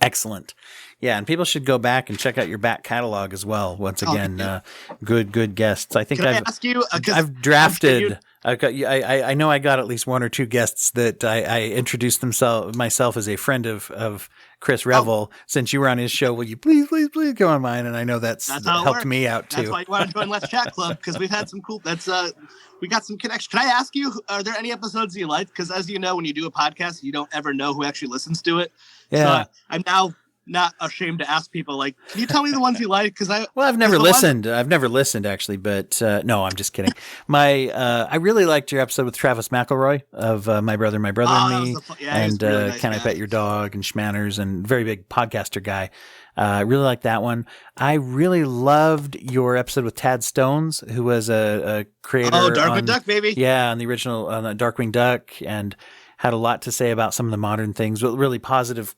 Excellent. Yeah, and people should go back and check out your back catalog as well. Once again, good guests. I think Can I ask you? I've drafted. I've got. I know I got at least one or two guests that I introduced myself as a friend of Chris Revill. Since you were on his show, will you please go on mine? And I know that's helped me out too. That's why you want to join Let's Chat Club, because we've had some cool. We got some connection. Can I ask you? Are there any episodes you like? Because as you know, when you do a podcast, you don't ever know who actually listens to it. Yeah. So I'm now not ashamed to ask people, like, can you tell me the ones you like? Because I've never listened. I've never listened actually, but no, I'm just kidding. I really liked your episode with Travis McElroy of My Brother and Me, and really nice Can I Pet Your Dog and Schmanners, and very big podcaster guy. I really liked that one. I really loved your episode with Tad Stones, who was a creator. Oh, Darkwing Duck, baby. Yeah, on the original Darkwing Duck, and had a lot to say about some of the modern things. Really positive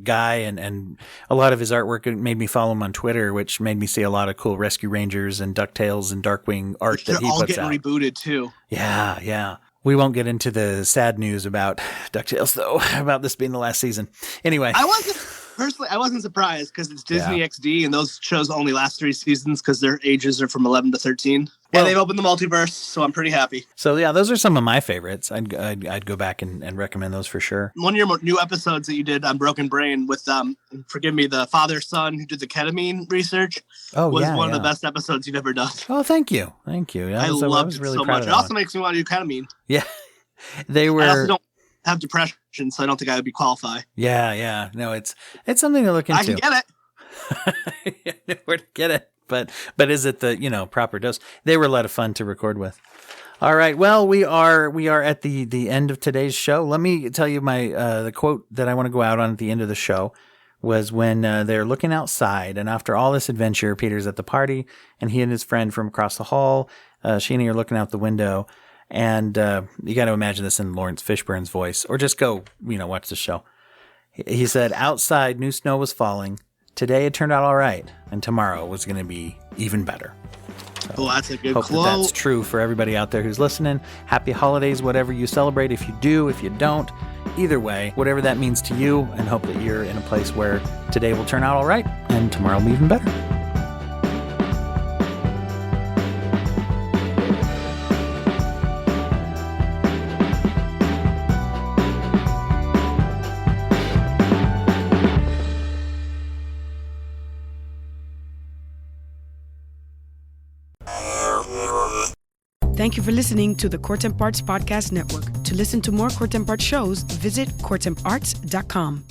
guy, and a lot of his artwork made me follow him on Twitter, which made me see a lot of cool Rescue Rangers and DuckTales and Darkwing art that he puts out. They're all getting rebooted too. Yeah. We won't get into the sad news about DuckTales though, about this being the last season. Anyway. I wasn't surprised because it's Disney XD, and those shows only last 3 seasons because their ages are from 11 to 13. And they've opened the multiverse, so I'm pretty happy. So yeah, those are some of my favorites. I'd go back and recommend those for sure. One of your new episodes that you did on Broken Brain with forgive me, the father-son who did the ketamine research was one of the best episodes you've ever done. Oh, thank you. I loved it really so much. It also makes me want to do ketamine. Yeah, they were. I also don't have depression, so I don't think I would be qualified. Yeah. No, it's something to look into. I can get it. Where to get it? But is it the proper dose? They were a lot of fun to record with. All right. Well, we are at the end of today's show. Let me tell you my the quote that I want to go out on at the end of the show was when they're looking outside, and after all this adventure, Peter's at the party, and he and his friend from across the hall, Sheenie, are looking out the window. And you got to imagine this in Lawrence Fishburne's voice, or just go, watch the show. He said, outside, new snow was falling. Today it turned out all right, and tomorrow was going to be even better. So that's a good hope quote. That's true for everybody out there who's listening. Happy holidays, whatever you celebrate. If you do, if you don't, either way, whatever that means to you, and hope that you're in a place where today will turn out all right, and tomorrow will be even better. Thank you for listening to the Court and Parts Podcast Network. To listen to more Court and Parts shows, visit courtandarts.com.